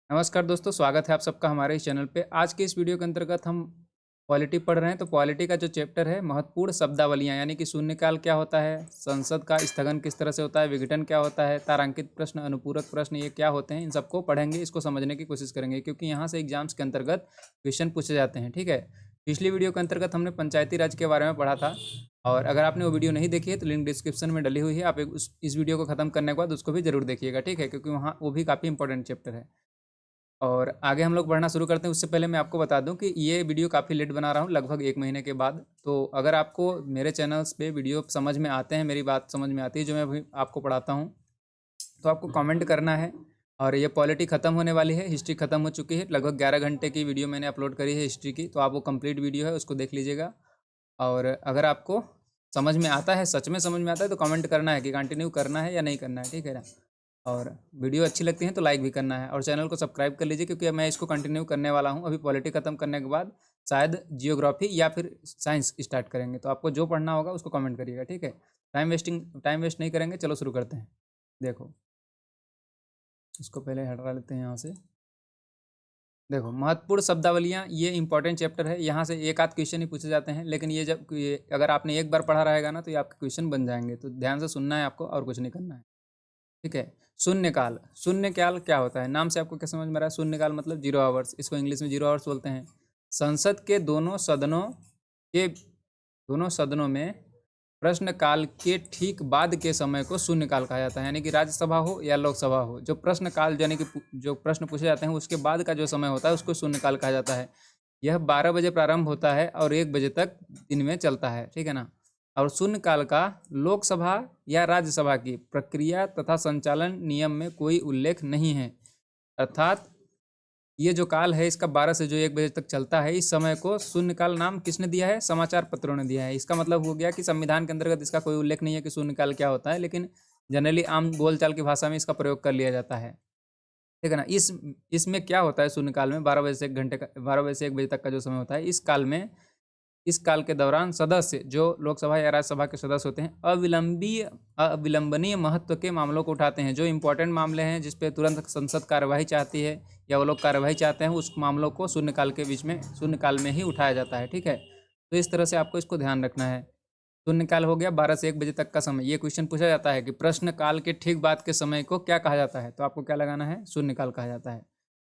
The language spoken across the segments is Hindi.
नमस्कार दोस्तों, स्वागत है आप सबका हमारे इस चैनल पे। आज के इस वीडियो के अंतर्गत हम पॉलिटी पढ़ रहे हैं। तो पॉलिटी का जो चैप्टर है महत्वपूर्ण शब्दावलियाँ, यानी कि शून्यकाल क्या होता है, संसद का स्थगन किस तरह से होता है, विघटन क्या होता है, तारांकित प्रश्न, अनुपूरक प्रश्न, ये क्या होते हैं, इन सबको पढ़ेंगे, इसको समझने की कोशिश करेंगे क्योंकि यहाँ से एग्जाम्स के अंतर्गत क्वेश्चन पूछे जाते हैं। ठीक है, पिछली वीडियो के अंतर्गत हमने पंचायती राज के बारे में पढ़ा था, और अगर आपने वो वीडियो नहीं देखी है तो लिंक डिस्क्रिप्शन में डली हुई है। आप इस वीडियो को खत्म करने के बाद उसको भी जरूर देखिएगा, ठीक है, क्योंकि वहाँ वो भी काफ़ी इंपॉर्टेंट चैप्टर है। और आगे हम लोग पढ़ना शुरू करते हैं उससे पहले मैं आपको बता दूं कि ये वीडियो काफ़ी लेट बना रहा हूँ, लगभग 1 महीने के बाद। तो अगर आपको मेरे चैनल्स पे वीडियो समझ में आते हैं, मेरी बात समझ में आती है जो मैं अभी आपको पढ़ाता हूँ, तो आपको कमेंट करना है। और ये पॉलिटी ख़त्म होने वाली है, हिस्ट्री ख़त्म हो चुकी है। लगभग 11 घंटे की वीडियो मैंने अपलोड करी है हिस्ट्री की, तो आप वो कंप्लीट वीडियो है उसको देख लीजिएगा। और अगर आपको समझ में आता है, सच में समझ में आता है, तो कमेंट करना है कि कंटिन्यू करना है या नहीं करना है, ठीक है ना। और वीडियो अच्छी लगती है तो लाइक भी करना है, और चैनल को सब्सक्राइब कर लीजिए क्योंकि मैं इसको कंटिन्यू करने वाला हूँ। अभी पॉलिटी खत्म करने के बाद शायद जियोग्राफी या फिर साइंस स्टार्ट करेंगे, तो आपको जो पढ़ना होगा उसको कमेंट करिएगा, ठीक है। टाइम वेस्ट नहीं करेंगे, चलो शुरू करते हैं। देखो, इसको पहले हटा लेते हैं यहाँ से। देखो, महत्वपूर्ण शब्दावलियाँ, ये इंपॉर्टेंट चैप्टर है। यहाँ से एक आध क्वेश्चन ही पूछे जाते हैं, लेकिन अगर आपने एक बार पढ़ा रहेगा ना तो ये आपके क्वेश्चन बन जाएंगे। तो ध्यान से सुनना है आपको और कुछ नहीं करना है, ठीक है। शून्यकाल, शून्यकाल क्या होता है, नाम से आपको क्या समझ में आ रहा है। शून्यकाल मतलब 0 आवर्स, इसको इंग्लिश में 0 आवर्स बोलते हैं। संसद के दोनों सदनों में प्रश्नकाल के ठीक बाद के समय को शून्यकाल कहा जाता है। यानी कि राज्यसभा हो या लोकसभा हो, जो प्रश्नकाल यानी कि जो प्रश्न पूछे जाते हैं उसके बाद का जो समय होता है उसको शून्यकाल कहा जाता है। यह 12 बजे प्रारंभ होता है और 1 बजे तक दिन में चलता है, ठीक है ना। और शून्यकाल का लोकसभा या राज्यसभा की प्रक्रिया तथा संचालन नियम में कोई उल्लेख नहीं है। अर्थात ये जो काल है इसका 12 से जो 1 बजे तक चलता है, इस समय को शून्यकाल नाम किसने दिया है, समाचार पत्रों ने दिया है। इसका मतलब हो गया कि संविधान के अंतर्गत इसका कोई उल्लेख नहीं है कि शून्यकाल क्या होता है, लेकिन जनरली आम बोलचाल की भाषा में इसका प्रयोग कर लिया जाता है, ठीक है ना। इसमें क्या होता है, शून्यकाल में 12 बजे से 1 बजे तक का जो समय होता है, इस काल के दौरान सदस्य जो लोकसभा या राज्यसभा के सदस्य होते हैं अविलंबनीय महत्व के मामलों को उठाते हैं। जो इंपॉर्टेंट मामले हैं जिस पे तुरंत संसद कार्यवाही चाहती है या वो लोग कार्यवाही चाहते हैं, उस मामलों को शून्यकाल में ही उठाया जाता है, ठीक है। तो इस तरह से आपको इसको ध्यान रखना है। शून्यकाल हो गया 12 से 1 बजे तक का समय। ये क्वेश्चन पूछा जाता है कि प्रश्नकाल के ठीक बाद के समय को क्या कहा जाता है, तो आपको क्या लगाना है, शून्यकाल कहा जाता है,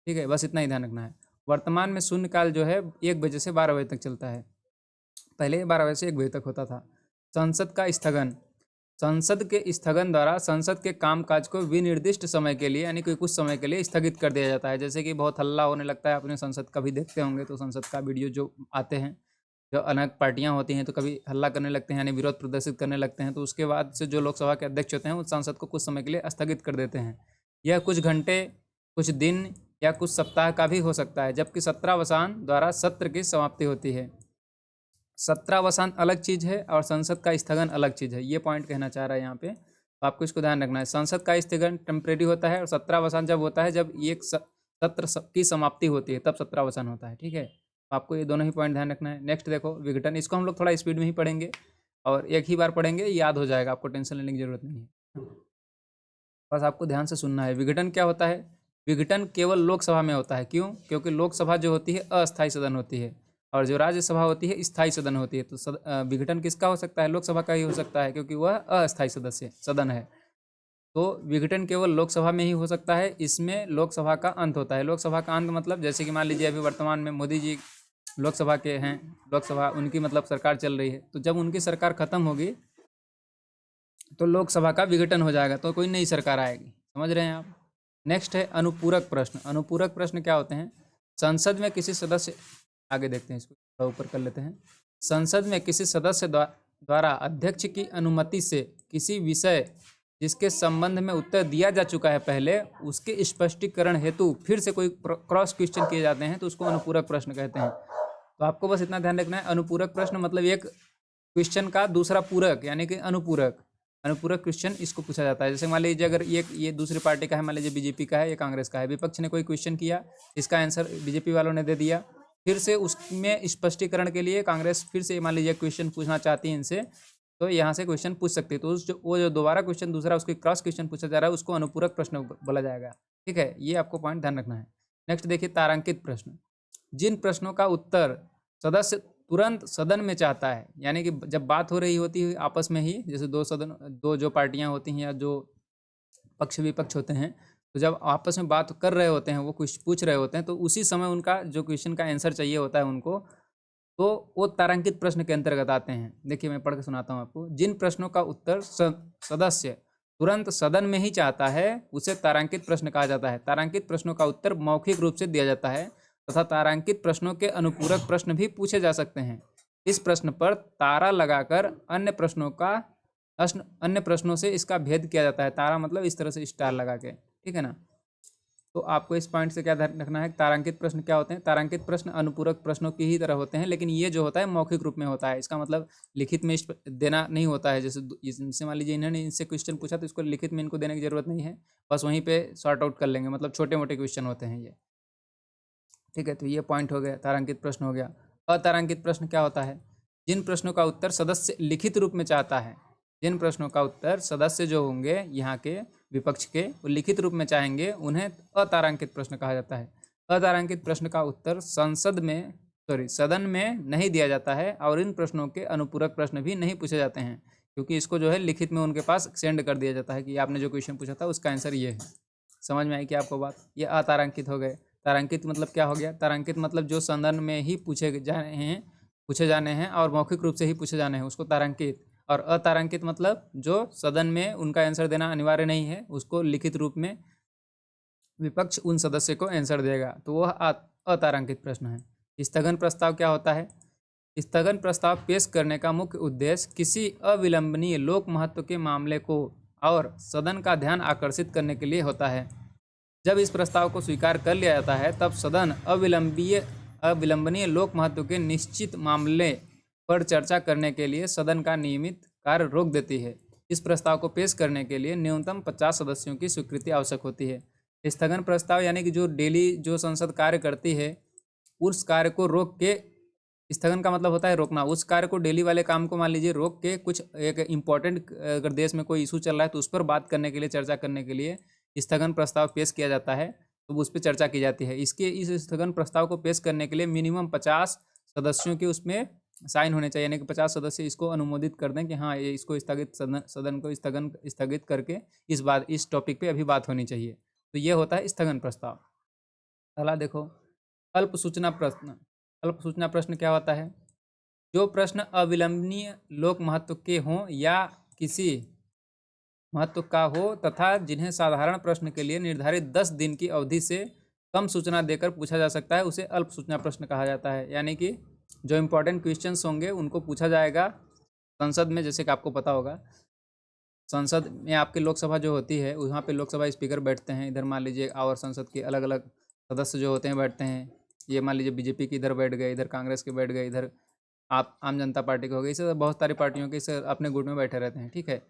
ठीक है। बस इतना ही ध्यान रखना है। वर्तमान में शून्यकाल जो है 1 बजे से 12 बजे तक चलता है। पहले 12 बजे से 1 बजे तक होता था। संसद का स्थगन, संसद के स्थगन द्वारा संसद के कामकाज को विनिर्दिष्ट समय के लिए यानी कि कुछ समय के लिए स्थगित कर दिया जाता है। जैसे कि बहुत हल्ला होने लगता है, अपने संसद का भी देखते होंगे, तो संसद का वीडियो जो आते हैं, जो अलग पार्टियां होती हैं तो कभी हल्ला करने लगते हैं यानी विरोध प्रदर्शित करने लगते हैं, तो उसके बाद से जो लोकसभा के अध्यक्ष होते हैं उस संसद को कुछ समय के लिए स्थगित कर देते हैं। यह कुछ घंटे, कुछ दिन या कुछ सप्ताह का भी हो सकता है, जबकि सत्रावसान द्वारा सत्र की समाप्ति होती है। सत्रावसान अलग चीज़ है और संसद का स्थगन अलग चीज़ है, ये पॉइंट कहना चाह रहा है यहाँ पे, तो आपको इसको ध्यान रखना है। संसद का स्थगन टेम्परेरी होता है और सत्रावसान जब होता है जब एक सत्र की समाप्ति होती है तब सत्रावसान होता है, ठीक है। तो आपको ये दोनों ही पॉइंट ध्यान रखना है। नेक्स्ट देखो, विघटन, इसको हम लोग थोड़ा स्पीड में ही पढ़ेंगे और एक ही बार पढ़ेंगे, याद हो जाएगा, आपको टेंशन लेने की जरूरत नहीं है, बस आपको ध्यान से सुनना है। विघटन क्या होता है, विघटन केवल लोकसभा में होता है। क्यों? क्योंकि लोकसभा जो होती है अस्थायी सदन होती है और जो राज्यसभा होती है स्थायी सदन होती है। तो विघटन किसका हो सकता है, लोकसभा का ही हो सकता है, क्योंकि वह अस्थायी सदस्य सदन है। तो विघटन केवल लोकसभा में ही हो सकता है। इसमें लोकसभा का अंत होता है। लोकसभा का अंत मतलब जैसे कि मान लीजिए अभी वर्तमान में मोदी जी लोकसभा के हैं, लोकसभा उनकी मतलब सरकार चल रही है, तो जब उनकी सरकार खत्म होगी तो लोकसभा का विघटन हो जाएगा, तो कोई नई सरकार आएगी। समझ रहे हैं आप। नेक्स्ट है अनुपूरक प्रश्न। अनुपूरक प्रश्न क्या होते हैं, संसद में किसी सदस्य, आगे देखते हैं इसको, थोड़ा ऊपर कर लेते हैं। संसद में किसी सदस्य द्वारा अध्यक्ष की अनुमति से किसी विषय जिसके संबंध में उत्तर दिया जा चुका है पहले, उसके स्पष्टीकरण हेतु फिर से कोई क्रॉस क्वेश्चन किए जाते हैं, तो उसको अनुपूरक प्रश्न कहते हैं। तो आपको बस इतना ध्यान रखना है, अनुपूरक प्रश्न मतलब एक क्वेश्चन का दूसरा पूरक यानी कि अनुपूरक, अनुपूरक क्वेश्चन इसको पूछा जाता है। जैसे मान लीजिए अगर ये दूसरी पार्टी का है, मान लीजिए बीजेपी का है या कांग्रेस का है, विपक्ष ने कोई क्वेश्चन किया, इसका आंसर बीजेपी वालों ने दे दिया, फिर से उसमें स्पष्टीकरण के लिए कांग्रेस फिर से मान लीजिए क्वेश्चन पूछना चाहती है इनसे, तो यहाँ से क्वेश्चन पूछ सकती है। तो वो जो दोबारा क्वेश्चन दूसरा उसके क्रॉस क्वेश्चन पूछा जा रहा है उसको अनुपूरक प्रश्न बोला जाएगा, ठीक है। ये आपको पॉइंट ध्यान रखना है। नेक्स्ट देखिए तारांकित प्रश्न, जिन प्रश्नों का उत्तर सदस्य तुरंत सदन में चाहता है, यानी कि जब बात हो रही होती है आपस में ही, जैसे दो जो पार्टियां होती हैं या जो पक्ष विपक्ष होते हैं, तो जब आपस में बात कर रहे होते हैं, वो कुछ पूछ रहे होते हैं, तो उसी समय उनका जो क्वेश्चन का आंसर चाहिए होता है उनको, तो वो तारांकित प्रश्न के अंतर्गत आते हैं। देखिए मैं पढ़ के सुनाता हूँ आपको। जिन प्रश्नों का उत्तर सदस्य तुरंत सदन में ही चाहता है उसे तारांकित प्रश्न कहा जाता है। तारांकित प्रश्नों का उत्तर मौखिक रूप से दिया जाता है तथा तारांकित प्रश्नों के अनुपूरक प्रश्न भी पूछे जा सकते हैं। इस प्रश्न पर तारा लगाकर अन्य प्रश्नों से इसका भेद किया जाता है। तारा मतलब इस तरह से स्टार लगा के, ठीक है ना। तो आपको इस पॉइंट से क्या ध्यान रखना है, तारांकित प्रश्न क्या होते हैं। तारांकित प्रश्न अनुपूरक प्रश्नों की ही तरह होते हैं, लेकिन ये जो होता है मौखिक रूप में होता है। इसका मतलब लिखित में देना नहीं होता है। जैसे मान लीजिए इन्होंने इनसे क्वेश्चन पूछा तो इसको लिखित में इनको देने की जरूरत नहीं है, बस वहीं पे सॉर्ट आउट कर लेंगे। मतलब छोटे मोटे क्वेश्चन होते हैं ये, ठीक है। तो ये पॉइंट हो गया, तारांकित प्रश्न हो गया। अतारांकित प्रश्न क्या होता है, जिन प्रश्नों का उत्तर सदस्य लिखित रूप में चाहता है। जिन प्रश्नों का उत्तर सदस्य जो होंगे यहाँ के विपक्ष के, वो लिखित रूप में चाहेंगे, उन्हें अतारांकित प्रश्न कहा जाता है। अतारांकित प्रश्न का उत्तर सदन में नहीं दिया जाता है और इन प्रश्नों के अनुपूरक प्रश्न भी नहीं पूछे जाते हैं, क्योंकि इसको जो है लिखित में उनके पास सेंड कर दिया जाता है कि आपने जो क्वेश्चन पूछा था उसका आंसर ये है। समझ में आई क्या आपको बात। ये अतारांकित हो गए। तारांकित मतलब क्या हो गया, तारांकित मतलब जो सदन में ही पूछे जाने हैं और मौखिक रूप से ही पूछे जाने हैं, उसको तारांकित। और अतारांकित मतलब जो सदन में उनका आंसर देना अनिवार्य नहीं है, उसको लिखित रूप में विपक्ष उन सदस्य को आंसर देगा, तो वह अतारांकित प्रश्न है। स्थगन प्रस्ताव क्या होता है। स्थगन प्रस्ताव पेश करने का मुख्य उद्देश्य किसी अविलंबनीय लोक महत्व के मामले को और सदन का ध्यान आकर्षित करने के लिए होता है। जब इस प्रस्ताव को स्वीकार कर लिया जाता है तब सदन अविलंबनीय लोक महत्व के निश्चित मामले पर चर्चा करने के लिए सदन का नियमित कार्य रोक देती है। इस प्रस्ताव को पेश करने के लिए न्यूनतम 50 सदस्यों की स्वीकृति आवश्यक होती है। स्थगन प्रस्ताव यानी कि जो डेली जो संसद कार्य करती है उस कार्य को रोक के, स्थगन का मतलब होता है रोकना, उस कार्य को डेली वाले काम को मान लीजिए रोक के कुछ एक इम्पॉर्टेंट अगर देश में कोई इशू चल रहा है तो उस पर बात करने के लिए, चर्चा करने के लिए स्थगन प्रस्ताव पेश किया जाता है, तो उस पर चर्चा की जाती है। इस स्थगन प्रस्ताव को पेश करने के लिए मिनिमम 50 सदस्यों के उसमें साइन होने चाहिए, यानी कि 50 सदस्य इसको अनुमोदित कर दें कि हाँ ये इसको सदन को स्थगित करके इस टॉपिक पे अभी बात होनी चाहिए। तो ये होता है स्थगन प्रस्ताव। अगला देखो अल्प सूचना प्रश्न। अल्प सूचना प्रश्न क्या होता है, जो प्रश्न अविलंबनीय लोक महत्व के हों या किसी महत्व का हो तथा जिन्हें साधारण प्रश्न के लिए निर्धारित 10 दिन की अवधि से कम सूचना देकर पूछा जा सकता है, उसे अल्प सूचना प्रश्न कहा जाता है। यानी कि जो इम्पोर्टेंट क्वेश्चंस होंगे उनको पूछा जाएगा संसद में। जैसे कि आपको पता होगा संसद में आपकी लोकसभा जो होती है वहाँ पे लोकसभा स्पीकर बैठते हैं, इधर मान लीजिए और संसद के अलग अलग सदस्य जो होते हैं बैठते हैं। ये मान लीजिए बीजेपी के इधर बैठ गए, इधर कांग्रेस के बैठ गए, इधर आप आम जनता पार्टी के हो गई, इससे बहुत सारी पार्टियों के इस अपने गुट में बैठे रहते हैं, ठीक है।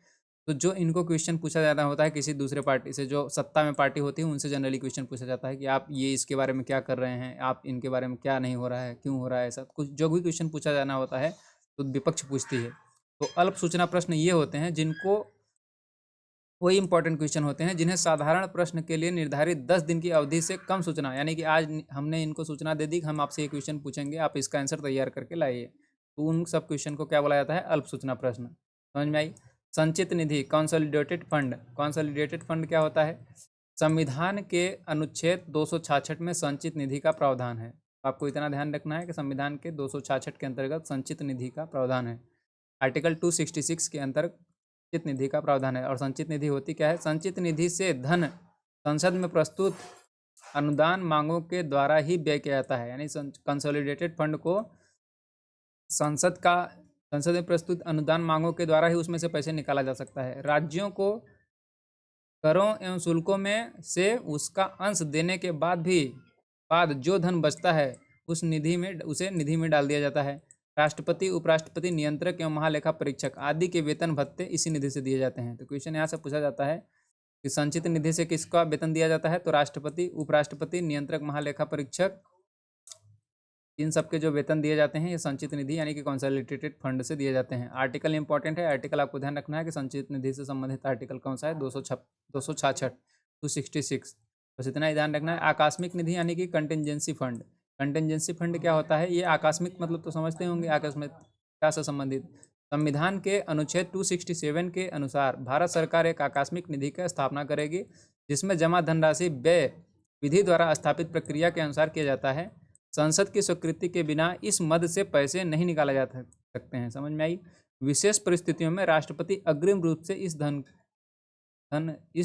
तो जो इनको क्वेश्चन पूछा जाता होता है किसी दूसरे पार्टी से, जो सत्ता में पार्टी होती है उनसे जनरली क्वेश्चन पूछा जाता है कि आप ये इसके बारे में क्या कर रहे हैं, आप इनके बारे में क्या नहीं हो रहा है, क्यों हो रहा है, ऐसा कुछ जो भी क्वेश्चन पूछा जाना होता है तो विपक्ष पूछती है। तो अल्प सूचना प्रश्न ये होते हैं जिनको वही इंपॉर्टेंट क्वेश्चन होते हैं जिन्हें साधारण प्रश्न के लिए निर्धारित 10 दिन की अवधि से कम सूचना, यानी कि आज हमने इनको सूचना दे दी कि हम आपसे ये क्वेश्चन पूछेंगे, आप इसका आंसर तैयार करके लाइए, तो उन सब क्वेश्चन को क्या बोला जाता है, अल्प सूचना प्रश्न। समझ में आई। संचित निधि कंसोलिडेटेड फंड। कंसोलिडेटेड फंड क्या होता है, संविधान के अनुच्छेद 266 में संचित निधि का प्रावधान है। आपको इतना ध्यान रखना है कि संविधान के 266 के अंतर्गत संचित निधि का प्रावधान है। आर्टिकल 266 के अंतर्गत संचित निधि का प्रावधान है। और संचित निधि होती क्या है, संचित निधि से धन संसद में प्रस्तुत अनुदान मांगों के द्वारा ही व्यय किया जाता है। यानी कंसोलिडेटेड फंड को संसद में प्रस्तुत अनुदान मांगों के द्वारा ही उसमें से पैसे निकाला जा सकता है। राज्यों को करों एवं शुल्कों में से उसका अंश देने के बाद जो धन बचता है उसे निधि में डाल दिया जाता है। राष्ट्रपति, उपराष्ट्रपति, नियंत्रक एवं महालेखा परीक्षक आदि के वेतन भत्ते इसी निधि से दिए जाते हैं। तो क्वेश्चन यहाँ से पूछा जाता है कि संचित निधि से किसका वेतन दिया जाता है, तो राष्ट्रपति, उपराष्ट्रपति, नियंत्रक, महालेखा परीक्षक, इन सबके जो वेतन दिए जाते हैं ये संचित निधि यानी कि कंसोलिडेटेड फंड से दिए जाते हैं। आर्टिकल इंपॉर्टेंट है, आर्टिकल आपको ध्यान रखना है कि संचित निधि से संबंधित आर्टिकल कौन सा है, 266 266। बस इतना ही ध्यान रखना है। आकस्मिक निधि यानी कि कंटिजेंसी फंड। कंटिजेंसी फंड क्या होता है? ये आकस्मिक मतलब तो समझते होंगे, आकस्मिकता से संबंधित। संविधान के अनुच्छेद 267 के अनुसार भारत सरकार एक आकस्मिक निधि की स्थापना करेगी, जिसमें जमा धनराशि व्यय विधि द्वारा स्थापित प्रक्रिया के अनुसार किया जाता है। संसद की स्वीकृति के बिना इस मद से पैसे नहीं निकाले जा सकते हैं। समझ में आई? विशेष परिस्थितियों में राष्ट्रपति अग्रिम रूप से इस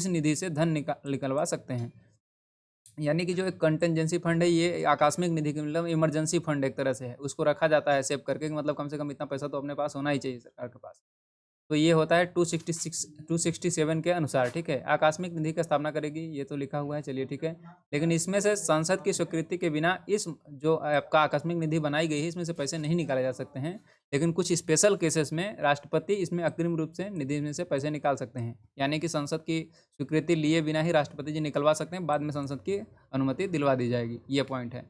निधि से धन निकलवा सकते हैं। यानी कि जो एक कंटेंजेंसी फंड है, ये आकस्मिक निधि की मतलब इमरजेंसी फंड एक तरह से है, उसको रखा जाता है सेव करके, कि मतलब कम से कम इतना पैसा तो अपने पास होना ही चाहिए सरकार के पास। तो ये होता है 267 के अनुसार। ठीक है, आकस्मिक निधि की स्थापना करेगी, ये तो लिखा हुआ है, चलिए ठीक है। लेकिन इसमें से संसद की स्वीकृति के बिना इस जो आपका आकस्मिक निधि बनाई गई है, इसमें से पैसे नहीं निकाले जा सकते हैं। लेकिन कुछ स्पेशल केसेस में राष्ट्रपति इसमें अग्रिम रूप से निधि में से पैसे निकाल सकते हैं। यानी कि संसद की स्वीकृति लिए बिना ही राष्ट्रपति जी निकलवा सकते हैं, बाद में संसद की अनुमति दिलवा दी जाएगी। ये पॉइंट है।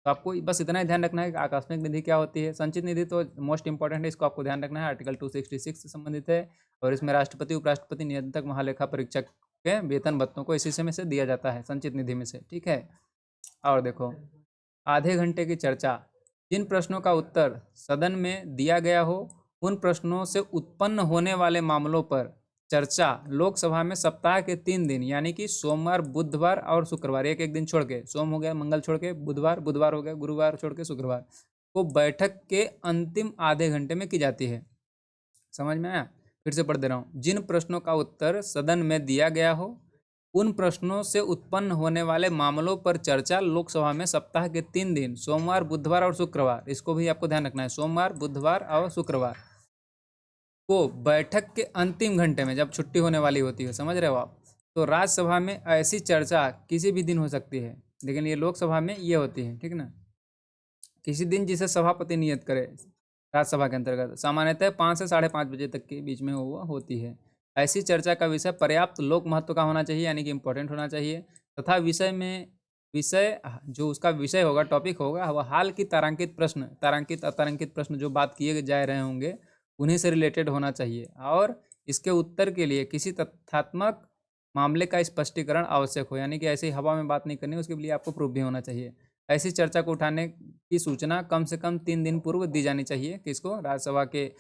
तो आपको बस इतना ही ध्यान रखना है कि आकस्मिक निधि क्या होती है। संचित निधि तो मोस्ट इंपॉर्टेंट है, इसको आपको ध्यान रखना है, आर्टिकल 266 से संबंधित है। और इसमें राष्ट्रपति, उपराष्ट्रपति, नियंत्रक, महालेखा परीक्षक के वेतन भत्तों को इसी में से दिया जाता है, संचित निधि में से। ठीक है, और देखो आधे घंटे की चर्चा। जिन प्रश्नों का उत्तर सदन में दिया गया हो, उन प्रश्नों से उत्पन्न होने वाले मामलों पर चर्चा लोकसभा में सप्ताह के 3 दिन यानी कि सोमवार, बुधवार और शुक्रवार, एक एक दिन छोड़ के, सोम हो गया, मंगल छोड़ के बुधवार, बुधवार हो गया, गुरुवार छोड़ के शुक्रवार को बैठक के अंतिम आधे घंटे में की जाती है। समझ में आया? फिर से पढ़ दे रहा हूँ। जिन प्रश्नों का उत्तर सदन में दिया गया हो, उन प्रश्नों से उत्पन्न होने वाले मामलों पर चर्चा लोकसभा में सप्ताह के 3 दिन सोमवार, बुधवार और शुक्रवार, इसको भी आपको ध्यान रखना है, सोमवार, बुधवार और शुक्रवार को बैठक के अंतिम घंटे में, जब छुट्टी होने वाली होती है, समझ रहे हो आप? तो राज्यसभा में ऐसी चर्चा किसी भी दिन हो सकती है, लेकिन ये लोकसभा में ये होती है। ठीक ना, किसी दिन जिसे सभापति नियत करे राज्यसभा के अंतर्गत, सामान्यतः 5 से 5:30 बजे तक के बीच में वो होती है। ऐसी चर्चा का विषय पर्याप्त लोक महत्व का होना चाहिए, यानी कि इम्पोर्टेंट होना चाहिए, तथा विषय जो उसका विषय होगा, टॉपिक होगा, वह हाल की तारांकित प्रश्न, तारांकित अतारांकित प्रश्न जो बात किए जा रहे होंगे उन्हीं से रिलेटेड होना चाहिए। और इसके उत्तर के लिए किसी तथ्यात्मक मामले का स्पष्टीकरण आवश्यक हो, यानी कि ऐसी हवा में बात नहीं करनी, उसके लिए आपको प्रूफ भी होना चाहिए। ऐसी चर्चा को उठाने की सूचना कम से कम 3 दिन पूर्व दी जानी चाहिए। किसको? राज्यसभा के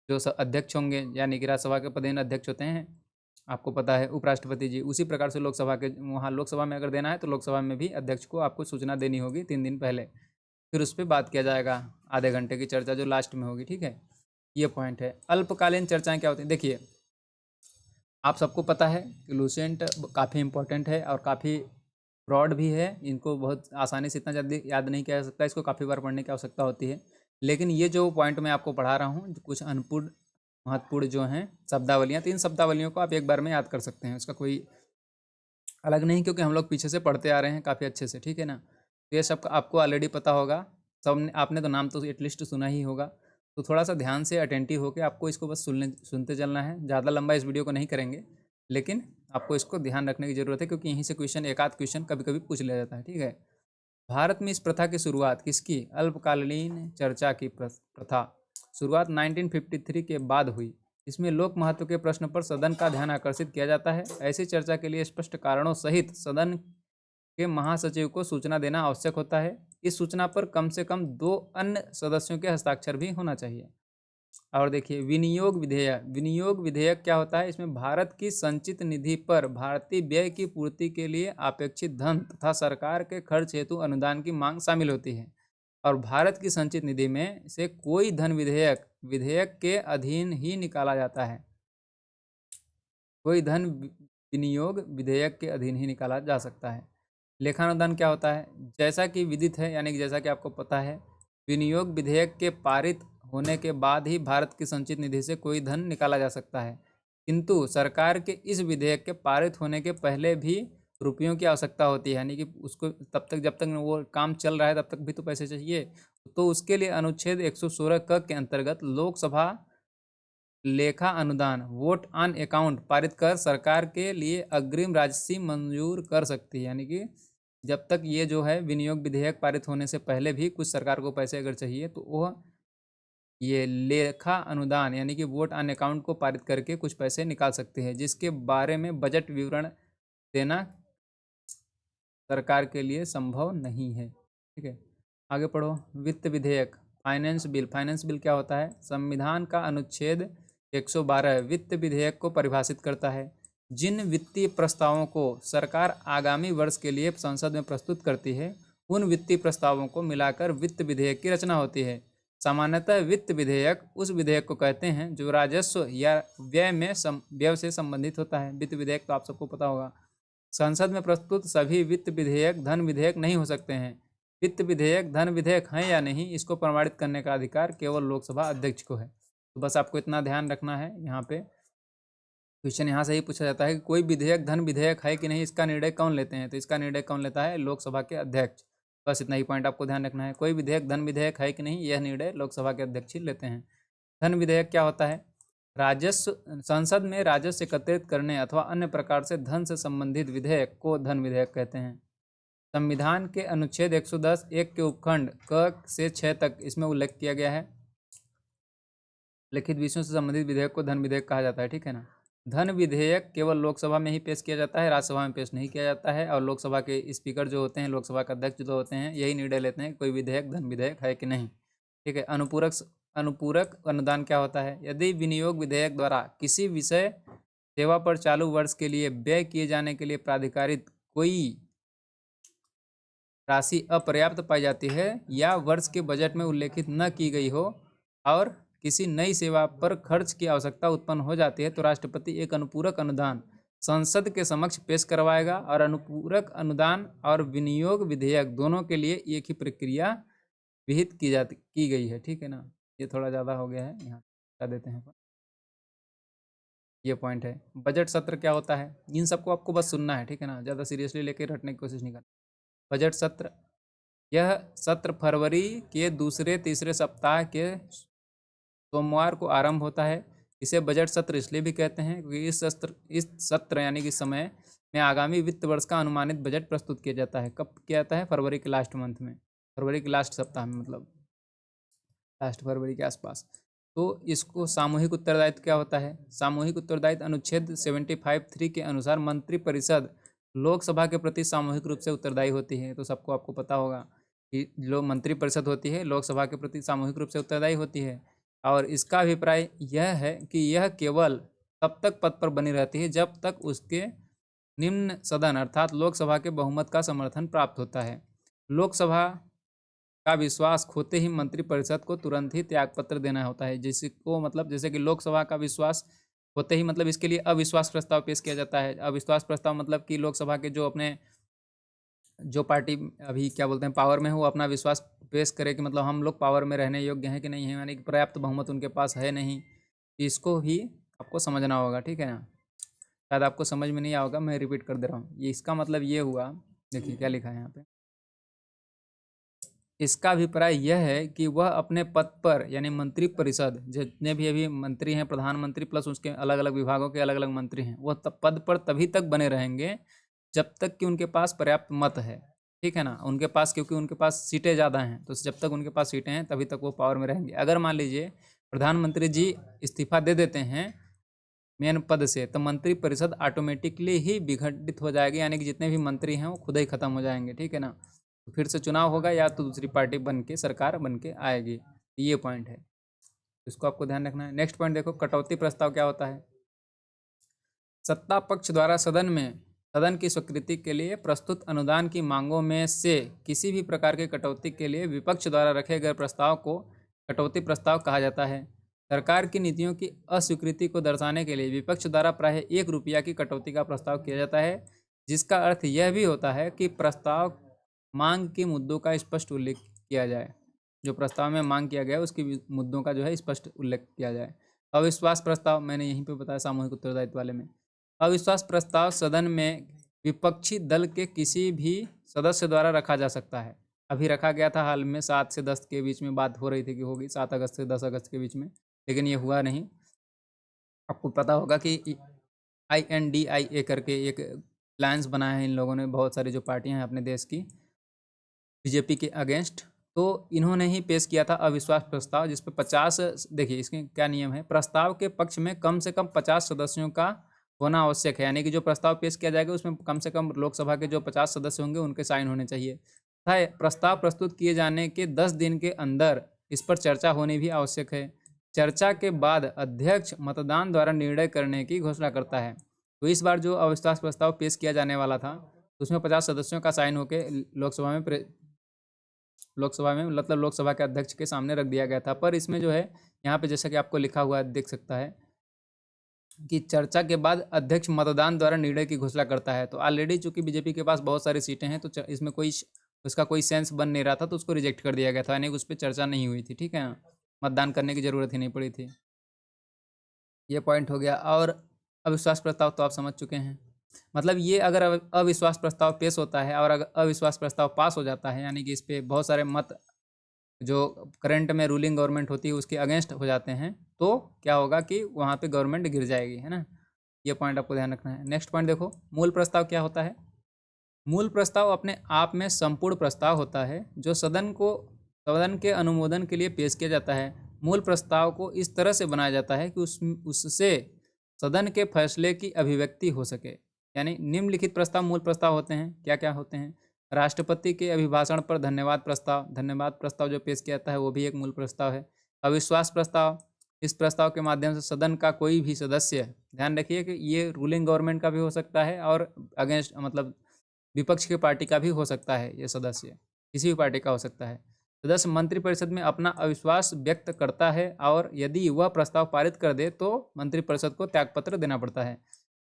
जो अध्यक्ष होंगे, यानी कि राज्यसभा के पदेन अध्यक्ष होते हैं, आपको पता है, उपराष्ट्रपति जी। उसी प्रकार से लोकसभा के, वहाँ लोकसभा में अगर देना है तो लोकसभा में भी अध्यक्ष को आपको सूचना देनी होगी 3 दिन पहले, फिर उस पर बात किया जाएगा, आधे घंटे की चर्चा जो लास्ट में होगी। ठीक है, ये पॉइंट है। अल्पकालीन चर्चाएं क्या होती हैं? देखिए, आप सबको पता है कि लूसेंट काफ़ी इंपॉर्टेंट है और काफ़ी ब्रॉड भी है, इनको बहुत आसानी से इतना जल्दी याद नहीं किया जा सकता, इसको काफ़ी बार पढ़ने की आवश्यकता होती है। लेकिन ये जो पॉइंट मैं आपको पढ़ा रहा हूँ, कुछ अनपूर्ण महत्वपूर्ण जो हैं शब्दावलियाँ, 3 शब्दावलियों को आप एक बार में याद कर सकते हैं, उसका कोई अलग नहीं, क्योंकि हम लोग पीछे से पढ़ते आ रहे हैं काफ़ी अच्छे से। ठीक है ना, तो ये सब आपको ऑलरेडी पता होगा, सब आपने तो नाम तो एटलीस्ट सुना ही होगा। तो थोड़ा सा ध्यान से अटेंटिव होकर आपको इसको बस सुनते चलना है। ज़्यादा लंबा इस वीडियो को नहीं करेंगे, लेकिन आपको इसको ध्यान रखने की ज़रूरत है, क्योंकि यहीं से क्वेश्चन, एक आध क्वेश्चन कभी कभी पूछ लिया जाता है। ठीक है, भारत में इस प्रथा की शुरुआत किसकी? अल्पकालीन चर्चा की प्रथा शुरुआत 1953 के बाद हुई। इसमें लोक महत्व के प्रश्न पर सदन का ध्यान आकर्षित किया जाता है। ऐसी चर्चा के लिए स्पष्ट कारणों सहित सदन के महासचिव को सूचना देना आवश्यक होता है। इस सूचना पर कम से कम 2 अन्य सदस्यों के हस्ताक्षर भी होना चाहिए। और देखिए, विनियोग विधेयक। विनियोग विधेयक क्या होता है? इसमें भारत की संचित निधि पर भारतीय व्यय की पूर्ति के लिए अपेक्षित धन तथा सरकार के खर्च हेतु अनुदान की मांग शामिल होती है। और भारत की संचित निधि में से कोई धन विधेयक के अधीन ही निकाला जाता है। कोई धन विनियोग विधेयक के अधीन ही निकाला जा सकता है। लेखानुदान क्या होता है? जैसा कि विदित है, यानी कि जैसा कि आपको पता है, विनियोग विधेयक के पारित होने के बाद ही भारत की संचित निधि से कोई धन निकाला जा सकता है। किंतु सरकार के इस विधेयक के पारित होने के पहले भी रुपयों की आवश्यकता होती है, यानी कि उसको तब तक, जब तक वो काम चल रहा है तब तक भी तो पैसे चाहिए। तो उसके लिए अनुच्छेद 116 क के अंतर्गत लोकसभा लेखा अनुदान, वोट ऑन अकाउंट पारित कर सरकार के लिए अग्रिम राशि मंजूर कर सकती है। यानी कि जब तक ये जो है विनियोग विधेयक पारित होने से पहले भी कुछ सरकार को पैसे अगर चाहिए, तो वह ये लेखा अनुदान यानी कि वोट ऑन अकाउंट को पारित करके कुछ पैसे निकाल सकते हैं, जिसके बारे में बजट विवरण देना सरकार के लिए संभव नहीं है। ठीक है, आगे पढ़ो। वित्त विधेयक, फाइनेंस बिल। फाइनेंस बिल क्या होता है? संविधान का अनुच्छेद 112 वित्त विधेयक को परिभाषित करता है। जिन वित्तीय प्रस्तावों को सरकार आगामी वर्ष के लिए संसद में प्रस्तुत करती है, उन वित्तीय प्रस्तावों को मिलाकर वित्त विधेयक की रचना होती है। सामान्यतः वित्त विधेयक उस विधेयक को कहते हैं जो राजस्व या व्यय से संबंधित होता है। वित्त विधेयक तो आप सबको पता होगा। संसद में प्रस्तुत सभी वित्त विधेयक धन विधेयक नहीं हो सकते हैं। वित्त विधेयक धन विधेयक हैं या नहीं, इसको प्रमाणित करने का अधिकार केवल लोकसभा अध्यक्ष को है। तो बस आपको इतना ध्यान रखना है। यहाँ पे क्वेश्चन यहाँ से ही पूछा जाता है कि कोई विधेयक धन विधेयक है कि नहीं, इसका निर्णय कौन लेते हैं? तो इसका निर्णय कौन लेता है? लोकसभा के अध्यक्ष। बस इतना ही पॉइंट आपको ध्यान रखना है। कोई विधेयक धन विधेयक है कि नहीं, यह निर्णय लोकसभा के अध्यक्ष ही लेते हैं। धन विधेयक क्या होता है? राजस्व, संसद में राजस्व एकत्रित करने अथवा अन्य प्रकार से धन से संबंधित विधेयक को धन विधेयक कहते हैं। संविधान के अनुच्छेद 110 1 के उपखंड क से 6 तक इसमें उल्लेख किया गया है। लिखित विषयों से संबंधित विधेयक को धन विधेयक कहा जाता है। ठीक है ना। धन विधेयक केवल लोकसभा में ही पेश किया जाता है, राज्यसभा में पेश नहीं किया जाता है। और लोकसभा के स्पीकर जो होते हैं, लोकसभा के अध्यक्ष जो होते हैं, यही निर्णय लेते हैं कोई विधेयक धन विधेयक है कि नहीं। ठीक है। अनुपूरक अनुदान क्या होता है? यदि विनियोग विधेयक द्वारा किसी विषय सेवा पर चालू वर्ष के लिए व्यय किए जाने के लिए प्राधिकारित कोई राशि अपर्याप्त पाई जाती है या वर्ष के बजट में उल्लेखित न की गई हो और किसी नई सेवा पर खर्च की आवश्यकता उत्पन्न हो जाती है, तो राष्ट्रपति एक अनुपूरक अनुदान संसद के समक्ष पेश करवाएगा। और अनुपूरक अनुदान और विनियोग विधेयक दोनों के लिए एक ही प्रक्रिया विहित की गई है। ठीक है ना। ये थोड़ा ज़्यादा हो गया है, यहाँ बता देते हैं। ये पॉइंट है। बजट सत्र क्या होता है? इन सबको आपको बस सुनना है। ठीक है ना। ज़्यादा सीरियसली लेके रटने की कोशिश नहीं करना। बजट सत्र, यह सत्र फरवरी के दूसरे तीसरे सप्ताह के सोमवार को आरंभ होता है। इसे बजट सत्र इसलिए भी कहते हैं क्योंकि इस सत्र यानी कि समय में आगामी वित्त वर्ष का अनुमानित बजट प्रस्तुत किया जाता है। कब किया जाता है? फरवरी के लास्ट मंथ में, फरवरी के लास्ट सप्ताह में, मतलब लास्ट फरवरी के आसपास। तो इसको सामूहिक उत्तरदायित्व क्या होता है? सामूहिक उत्तरदायित्व अनुच्छेद 75(3) के अनुसार मंत्रिपरिषद लोकसभा के प्रति सामूहिक रूप से उत्तरदायी होती है। तो सबको आपको पता होगा कि जो मंत्रिपरिषद होती है लोकसभा के प्रति सामूहिक रूप से उत्तरदायी होती है। और इसका अभिप्राय यह है कि यह केवल तब तक पद पर बनी रहती है जब तक उसके निम्न सदन अर्थात लोकसभा के बहुमत का समर्थन प्राप्त होता है। लोकसभा का विश्वास खोते ही मंत्रिपरिषद को तुरंत ही त्यागपत्र देना होता है, जिसको मतलब जैसे कि लोकसभा का विश्वास होते ही मतलब इसके लिए अविश्वास प्रस्ताव पेश किया जाता है। अविश्वास प्रस्ताव मतलब कि लोकसभा के जो पार्टी अभी क्या बोलते हैं पावर में हो, अपना विश्वास पेश करे कि मतलब हम लोग पावर में रहने योग्य हैं कि नहीं है, यानी कि पर्याप्त बहुमत उनके पास है नहीं। इसको ही आपको समझना होगा। ठीक है ना। शायद आपको समझ में नहीं आया होगा, मैं रिपीट कर दे रहा हूँ। ये इसका मतलब ये हुआ, देखिए क्या लिखा है यहाँ पे। इसका अभिप्राय यह है कि वह अपने पद पर यानी मंत्रिपरिषद जितने भी अभी मंत्री हैं, प्रधानमंत्री प्लस उसके अलग अलग विभागों के अलग अलग मंत्री हैं, वह पद पर तभी तक बने रहेंगे जब तक कि उनके पास पर्याप्त मत है। ठीक है ना। उनके पास, क्योंकि उनके पास सीटें ज़्यादा हैं, तो जब तक उनके पास सीटें हैं तभी तक वो पावर में रहेंगे। अगर मान लीजिए प्रधानमंत्री जी इस्तीफा दे देते हैं मेन पद से, तो मंत्रिपरिषद ऑटोमेटिकली ही विघटित हो जाएगी, यानी कि जितने भी मंत्री हैं वो खुद ही खत्म हो जाएंगे। ठीक है ना। तो फिर से चुनाव होगा या तो दूसरी पार्टी बन के सरकार बन के आएगी। ये पॉइंट है, इसको आपको ध्यान रखना है। नेक्स्ट पॉइंट देखो, कटौती प्रस्ताव क्या होता है? सत्ता पक्ष द्वारा सदन की स्वीकृति के लिए प्रस्तुत अनुदान की मांगों में से किसी भी प्रकार के कटौती के लिए विपक्ष द्वारा रखे गए प्रस्ताव को कटौती प्रस्ताव कहा जाता है। सरकार की नीतियों की अस्वीकृति को दर्शाने के लिए विपक्ष द्वारा प्रायः ₹1 की कटौती का प्रस्ताव किया जाता है, जिसका अर्थ यह भी होता है कि प्रस्ताव मांग के मुद्दों का स्पष्ट उल्लेख किया जाए। जो प्रस्ताव में मांग किया गया उसकी मुद्दों का जो है स्पष्ट उल्लेख किया जाए। अविश्वास प्रस्ताव मैंने यहीं पे बताया सामूहिक उत्तरदायित्व वाले में। अविश्वास प्रस्ताव सदन में विपक्षी दल के किसी भी सदस्य द्वारा रखा जा सकता है। अभी रखा गया था हाल में, 7 से 10 के बीच में बात हो रही थी कि होगी 7 अगस्त से 10 अगस्त के बीच में, लेकिन ये हुआ नहीं। आपको पता होगा कि INDIA करके एक प्लान्स बनाया है इन लोगों ने, बहुत सारी जो पार्टियां हैं अपने देश की बीजेपी के अगेंस्ट, तो इन्होंने ही पेश किया था अविश्वास प्रस्ताव, जिस पे 50, देखिए इसके क्या नियम है, प्रस्ताव के पक्ष में कम से कम 50 सदस्यों का होना आवश्यक है, यानी कि जो प्रस्ताव पेश किया जाएगा उसमें कम से कम लोकसभा के जो 50 सदस्य होंगे उनके साइन होने चाहिए तथा प्रस्ताव प्रस्तुत किए जाने के 10 दिन के अंदर इस पर चर्चा होनी भी आवश्यक है। चर्चा के बाद अध्यक्ष मतदान द्वारा निर्णय करने की घोषणा करता है। तो इस बार जो अविश्वास प्रस्ताव पेश किया जाने वाला था उसमें 50 सदस्यों का साइन होकर लोकसभा में मतलब लोकसभा के अध्यक्ष के सामने रख दिया गया था। पर इसमें जो है यहाँ पे जैसा कि आपको लिखा हुआ देख सकता है कि चर्चा के बाद अध्यक्ष मतदान द्वारा निर्णय की घोषणा करता है। तो ऑलरेडी चूंकि बीजेपी के पास बहुत सारी सीटें हैं तो इसमें उसका कोई सेंस बन नहीं रहा था, तो उसको रिजेक्ट कर दिया गया था, यानी उस पर चर्चा नहीं हुई थी। ठीक है, मतदान करने की जरूरत ही नहीं पड़ी थी। ये पॉइंट हो गया। और अविश्वास प्रस्ताव तो आप समझ चुके हैं, मतलब ये अगर अविश्वास प्रस्ताव पेश होता है और अगर अविश्वास प्रस्ताव पास हो जाता है, यानी कि इस पर बहुत सारे मत जो करंट में रूलिंग गवर्नमेंट होती है उसके अगेंस्ट हो जाते हैं, तो क्या होगा कि वहाँ पे गवर्नमेंट गिर जाएगी, है ना। ये पॉइंट आपको ध्यान रखना है। नेक्स्ट पॉइंट देखो, मूल प्रस्ताव क्या होता है। मूल प्रस्ताव अपने आप में संपूर्ण प्रस्ताव होता है जो सदन के अनुमोदन के लिए पेश किया जाता है। मूल प्रस्ताव को इस तरह से बनाया जाता है कि उससे सदन के फैसले की अभिव्यक्ति हो सके। यानी निम्नलिखित प्रस्ताव मूल प्रस्ताव होते हैं। क्या क्या होते हैं? राष्ट्रपति के अभिभाषण पर धन्यवाद प्रस्ताव जो पेश किया जाता है वो भी एक मूल प्रस्ताव है। अविश्वास प्रस्ताव, इस प्रस्ताव के माध्यम से सदन का कोई भी सदस्य, ध्यान रखिए कि ये रूलिंग गवर्नमेंट का भी हो सकता है और अगेंस्ट मतलब विपक्ष की पार्टी का भी हो सकता है, ये सदस्य किसी भी पार्टी का हो सकता है। सदस्य मंत्रिपरिषद में अपना अविश्वास व्यक्त करता है और यदि वह प्रस्ताव पारित कर दे तो मंत्रिपरिषद को त्यागपत्र देना पड़ता है।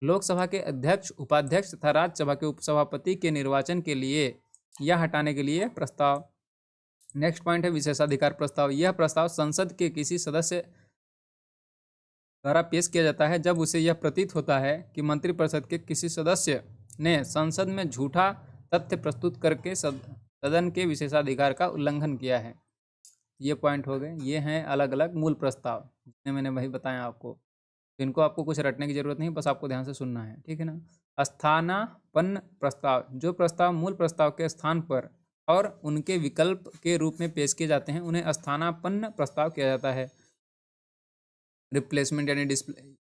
लोकसभा के अध्यक्ष, उपाध्यक्ष तथा राज्यसभा के उपसभापति के निर्वाचन के लिए या हटाने के लिए प्रस्ताव। नेक्स्ट पॉइंट है विशेषाधिकार प्रस्ताव। यह प्रस्ताव संसद के किसी सदस्य द्वारा पेश किया जाता है जब उसे यह प्रतीत होता है कि मंत्रिपरिषद के किसी सदस्य ने संसद में झूठा तथ्य प्रस्तुत करके सदन के विशेषाधिकार का उल्लंघन किया है। ये पॉइंट हो गए। ये हैं अलग अलग मूल प्रस्ताव जितने मैंने वही बताया आपको। तो इनको आपको कुछ रटने की जरूरत नहीं, बस आपको ध्यान से सुनना है, ठीक है ना। स्थानापन्न प्रस्ताव, जो प्रस्ताव मूल प्रस्ताव के स्थान पर और उनके विकल्प के रूप में पेश किए जाते हैं उन्हें स्थानापन्न प्रस्ताव किया जाता है। रिप्लेसमेंट यानी डिस्प्ले,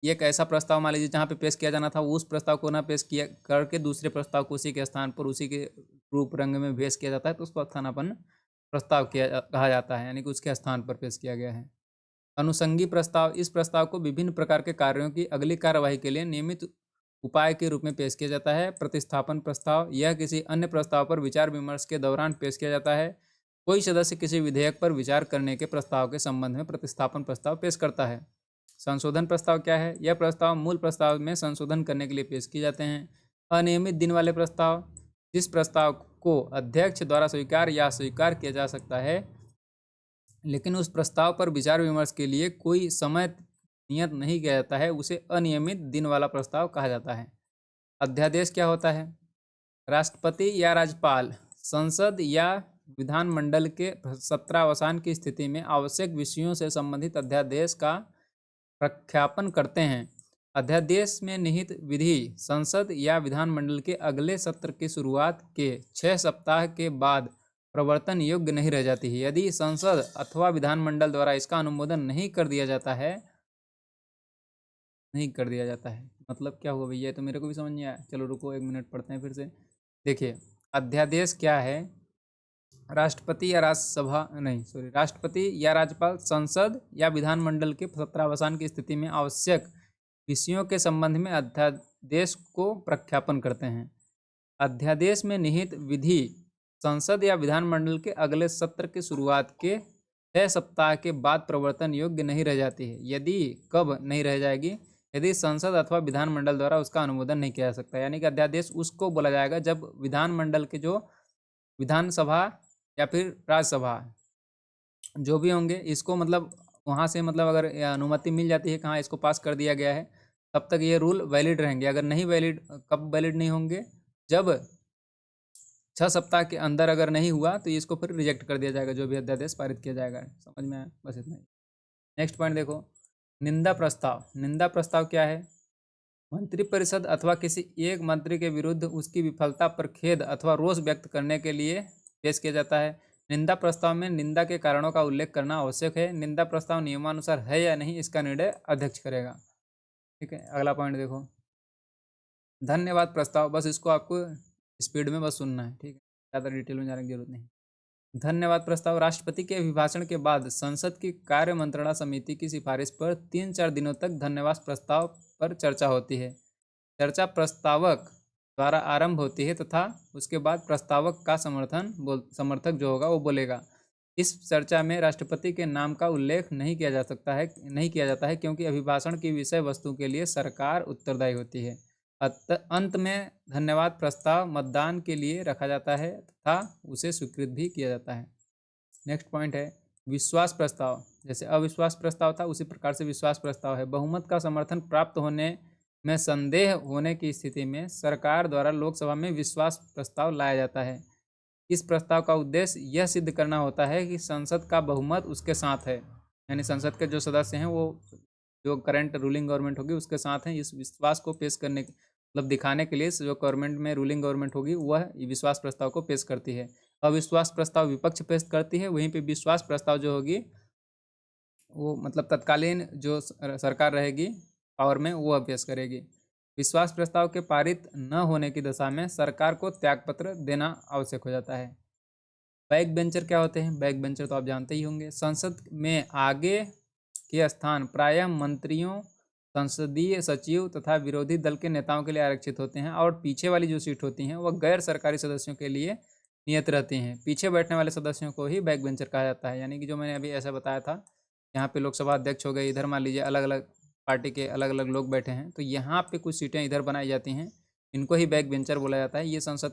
ये एक ऐसा प्रस्ताव मान लीजिए जहाँ पे पेश किया जाना था उस प्रस्ताव को ना पेश किया करके दूसरे प्रस्ताव को उसी के स्थान पर उसी के रूप रंग में पेश किया जाता है, तो उसको स्थानापन्न प्रस्ताव कहा जाता है, यानी कि उसके स्थान पर पेश किया गया है। अनुषंगी प्रस्ताव, इस प्रस्ताव को विभिन्न प्रकार के कार्यों की अगली कार्यवाही के लिए नियमित उपाय के रूप में पेश किया जाता है। प्रतिस्थापन प्रस्ताव, यह किसी अन्य प्रस्ताव पर विचार विमर्श के दौरान पेश किया जाता है। कोई सदस्य किसी विधेयक पर विचार करने के प्रस्ताव के संबंध में प्रतिस्थापन प्रस्ताव पेश करता है। संशोधन प्रस्ताव क्या है? यह प्रस्ताव मूल प्रस्ताव में संशोधन करने के लिए पेश किए जाते हैं। अनियमित दिन वाले प्रस्ताव, जिस प्रस्ताव को अध्यक्ष द्वारा स्वीकार या अस्वीकार किया जा सकता है लेकिन उस प्रस्ताव पर विचार विमर्श के लिए कोई समय नियत नहीं किया जाता है, उसे अनियमित दिन वाला प्रस्ताव कहा जाता है। अध्यादेश क्या होता है? राष्ट्रपति या राज्यपाल संसद या विधानमंडल के सत्रावसान की स्थिति में आवश्यक विषयों से संबंधित अध्यादेश का प्रख्यापन करते हैं। अध्यादेश में निहित विधि संसद या विधानमंडल के अगले सत्र की शुरुआत के 6 सप्ताह के बाद प्रवर्तन योग्य नहीं रह जाती है। यदि संसद अथवा विधानमंडल द्वारा इसका अनुमोदन नहीं कर दिया जाता है मतलब क्या हुआ भैया, तो मेरे को भी समझ नहीं आया। चलो रुको 1 मिनट पढ़ते हैं फिर से। देखिए अध्यादेश क्या है? राष्ट्रपति या राज्यपाल संसद या विधानमंडल के सत्रावसान की स्थिति में आवश्यक विषयों के संबंध में अध्यादेश को प्रख्यापन करते हैं। अध्यादेश में निहित विधि संसद या विधानमंडल के अगले सत्र की शुरुआत के 6 सप्ताह के बाद प्रवर्तन योग्य नहीं रह जाती है। यदि कब नहीं रह जाएगी? यदि संसद अथवा विधानमंडल द्वारा उसका अनुमोदन नहीं किया जा सकता। यानी कि अध्यादेश उसको बोला जाएगा जब विधानमंडल के जो विधानसभा या फिर राज्यसभा जो भी होंगे इसको मतलब वहाँ से मतलब अगर अनुमति मिल जाती है कहाँ इसको पास कर दिया गया है तब तक ये रूल वैलिड रहेंगे। अगर नहीं वैलिड, कब वैलिड नहीं होंगे? जब 6 सप्ताह के अंदर अगर नहीं हुआ तो इसको फिर रिजेक्ट कर दिया जाएगा, जो भी अध्यादेश पारित किया जाएगा। समझ में आया? बस इतना ही। नेक्स्ट पॉइंट देखो, निंदा प्रस्ताव। निंदा प्रस्ताव क्या है? मंत्रिपरिषद अथवा किसी एक मंत्री के विरुद्ध उसकी विफलता पर खेद अथवा रोष व्यक्त करने के लिए पेश किया जाता है। निंदा प्रस्ताव में निंदा के कारणों का उल्लेख करना आवश्यक है। निंदा प्रस्ताव नियमानुसार है या नहीं इसका निर्णय अध्यक्ष करेगा। ठीक है, अगला पॉइंट देखो, धन्यवाद प्रस्ताव, बस इसको आपको स्पीड में बस सुनना है, ठीक है, ज़्यादा डिटेल में जाने की जरूरत नहीं। धन्यवाद प्रस्ताव राष्ट्रपति के अभिभाषण के बाद संसद की कार्य मंत्रणा समिति की सिफारिश पर 3-4 दिनों तक धन्यवाद प्रस्ताव पर चर्चा होती है। चर्चा प्रस्तावक द्वारा आरंभ होती है तथा उसके बाद प्रस्तावक का समर्थक जो होगा वो बोलेगा। इस चर्चा में राष्ट्रपति के नाम का उल्लेख नहीं किया जाता है क्योंकि अभिभाषण की विषय वस्तु के लिए सरकार उत्तरदायी होती है। अंत में धन्यवाद प्रस्ताव मतदान के लिए रखा जाता है तथा उसे स्वीकृत भी किया जाता है। नेक्स्ट पॉइंट है विश्वास प्रस्ताव। जैसे अविश्वास प्रस्ताव था उसी प्रकार से विश्वास प्रस्ताव है। बहुमत का समर्थन प्राप्त होने में संदेह होने की स्थिति में सरकार द्वारा लोकसभा में विश्वास प्रस्ताव लाया जाता है। इस प्रस्ताव का उद्देश्य यह सिद्ध करना होता है कि संसद का बहुमत उसके साथ है, यानी संसद के जो सदस्य हैं वो जो करंट रूलिंग गवर्नमेंट होगी उसके साथ हैं। इस विश्वास को पेश करने मतलब दिखाने के लिए जो गवर्नमेंट में रूलिंग गवर्नमेंट होगी वह विश्वास प्रस्ताव को पेश करती है। अविश्वास प्रस्ताव विपक्ष पेश करती है, वहीं पे विश्वास प्रस्ताव जो होगी वो मतलब तत्कालीन जो सरकार रहेगी पावर में वो पेश करेगी। विश्वास प्रस्ताव के पारित न होने की दशा में सरकार को त्यागपत्र देना आवश्यक हो जाता है। बैक बेंचर क्या होते हैं? बैक बेंचर तो आप जानते ही होंगे। संसद में आगे के स्थान प्रायः मंत्रियों, संसदीय सचिव तथा विरोधी दल के नेताओं के लिए आरक्षित होते हैं और पीछे वाली जो सीट होती हैं वह गैर सरकारी सदस्यों के लिए नियत रहती हैं। पीछे बैठने वाले सदस्यों को ही बैक बेंचर कहा जाता है। यानी कि जो मैंने अभी ऐसा बताया था, यहाँ पे लोकसभा अध्यक्ष हो गए, इधर मान लीजिए अलग अलग पार्टी के अलग अलग लोग बैठे हैं तो यहाँ पे कुछ सीटें इधर बनाई जाती हैं, इनको ही बैक बेंचर बोला जाता है। ये संसद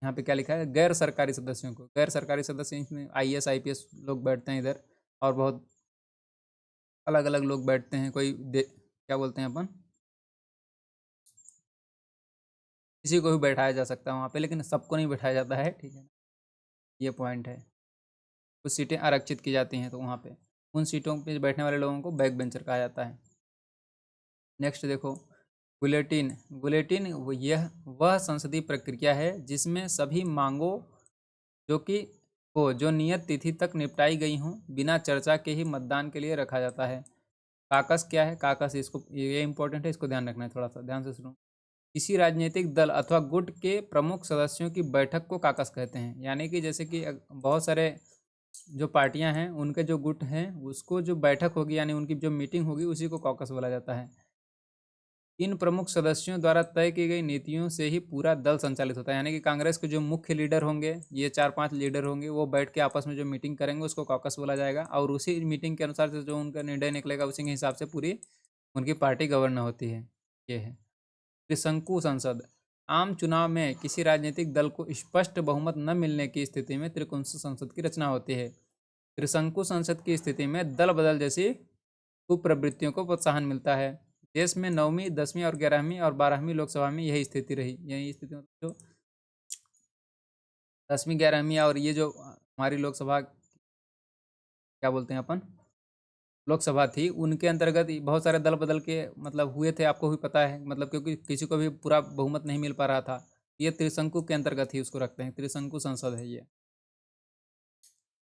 यहाँ पे क्या लिखा है? गैर सरकारी सदस्यों को। गैर सरकारी सदस्य इसमें IAS IPS लोग बैठते हैं इधर, और बहुत अलग अलग लोग बैठते हैं। क्या बोलते हैं अपन, किसी को भी बैठाया जा सकता है वहाँ पे, लेकिन सबको नहीं बैठाया जाता है, ठीक है। ये पॉइंट है, कुछ सीटें आरक्षित की जाती हैं तो वहाँ पे उन सीटों पे बैठने वाले लोगों को बैक बेंचर कहा जाता है। नेक्स्ट देखो बुलेटिन। बुलेटिन यह वह संसदीय प्रक्रिया है जिसमें सभी मांगों जो नियत तिथि तक निपटाई गई हों बिना चर्चा के ही मतदान के लिए रखा जाता है। काकस क्या है? काकस, इसको ये इंपॉर्टेंट है, इसको ध्यान रखना है, थोड़ा सा ध्यान से सुनो। किसी राजनीतिक दल अथवा गुट के प्रमुख सदस्यों की बैठक को काकस कहते हैं। यानी कि जैसे कि बहुत सारे जो पार्टियां हैं उनके जो गुट हैं उसको जो बैठक होगी यानी उनकी जो मीटिंग होगी उसी को कॉकस बोला जाता है। इन प्रमुख सदस्यों द्वारा तय की गई नीतियों से ही पूरा दल संचालित होता है। यानी कि कांग्रेस के जो मुख्य लीडर होंगे, ये 4-5 लीडर होंगे, वो बैठ के आपस में जो मीटिंग करेंगे उसको कॉकस बोला जाएगा, और उसी मीटिंग के अनुसार से जो उनका निर्णय निकलेगा उसी के हिसाब से पूरी उनकी पार्टी गवर्न होती है। ये है त्रिशंकु संसद। आम चुनाव में किसी राजनीतिक दल को स्पष्ट बहुमत न मिलने की स्थिति में त्रिशंकु संसद की रचना होती है। त्रिशंकु संसद की स्थिति में दल बदल जैसी कुप्रवृत्तियों को प्रोत्साहन मिलता है। देश में 9वीं, 10वीं और 11वीं और 12वीं लोकसभा में यही स्थिति रही। यही स्थिति मतलब जो 10वीं, 11वीं और ये जो हमारी लोकसभा क्या बोलते हैं अपन, लोकसभा थी, उनके अंतर्गत बहुत सारे दल बदल के मतलब हुए थे, आपको भी पता है, मतलब क्योंकि किसी को भी पूरा बहुमत नहीं मिल पा रहा था। ये त्रिशंकु के अंतर्गत ही उसको रखते हैं, त्रिशंकु संसद है ये।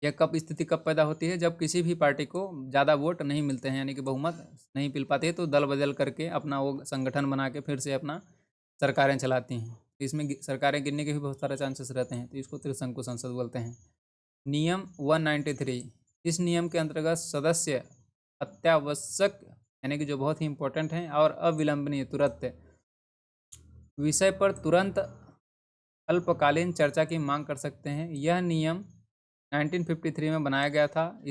यह कब स्थिति कब पैदा होती है? जब किसी भी पार्टी को ज़्यादा वोट नहीं मिलते हैं, यानी कि बहुमत नहीं मिल पाती है, तो दल बदल करके अपना वो संगठन बना के फिर से अपना सरकारें चलाती हैं। तो इसमें सरकारें गिरने के भी बहुत सारे चांसेस रहते हैं, तो इसको त्रिशंकु संसद बोलते हैं। नियम 193, इस नियम के अंतर्गत सदस्य अत्यावश्यक यानी कि जो बहुत ही इंपॉर्टेंट हैं और अविलंबनीय तुरंत विषय पर तुरंत अल्पकालीन चर्चा की मांग कर सकते हैं। यह नियम 1953 में बनाया गया था।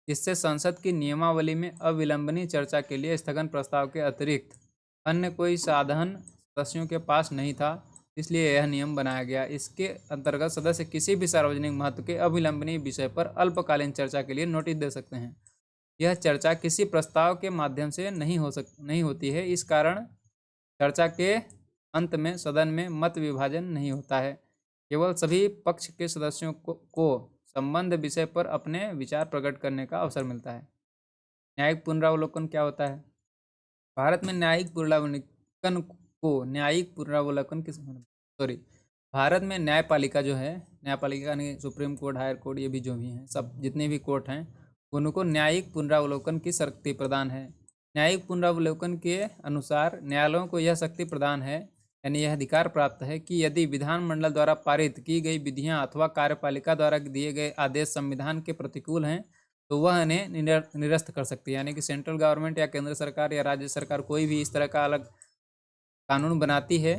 इससे संसद की नियमावली में अविलंबनीय चर्चा के लिए स्थगन प्रस्ताव के अतिरिक्त अन्य कोई साधन सदस्यों के पास नहीं था, इसलिए यह नियम बनाया गया। इसके अंतर्गत सदस्य किसी भी सार्वजनिक महत्व के अविलंबनीय विषय पर अल्पकालीन चर्चा के लिए नोटिस दे सकते हैं। यह चर्चा किसी प्रस्ताव के माध्यम से नहीं होती है। इस कारण चर्चा के अंत में सदन में मत विभाजन नहीं होता है। केवल सभी पक्ष के सदस्यों को संबंध विषय पर अपने विचार प्रकट करने का अवसर मिलता है। न्यायिक पुनरावलोकन क्या होता है? भारत में न्यायिक पुनरावलोकन भारत में न्यायपालिका जो है, न्यायपालिका यानी सुप्रीम कोर्ट, हायर कोर्ट, ये भी जो भी हैं, सब जितने भी कोर्ट हैं उनको न्यायिक पुनरावलोकन की शक्ति प्रदान है। न्यायिक पुनरावलोकन के अनुसार न्यायालयों को यह शक्ति प्रदान है, यानी यह अधिकार प्राप्त है कि यदि विधानमंडल द्वारा पारित की गई विधियां अथवा कार्यपालिका द्वारा दिए गए आदेश संविधान के प्रतिकूल हैं तो वह इन्हें निरस्त कर सकती है। यानी कि सेंट्रल गवर्नमेंट या केंद्र सरकार या राज्य सरकार कोई भी इस तरह का अलग कानून बनाती है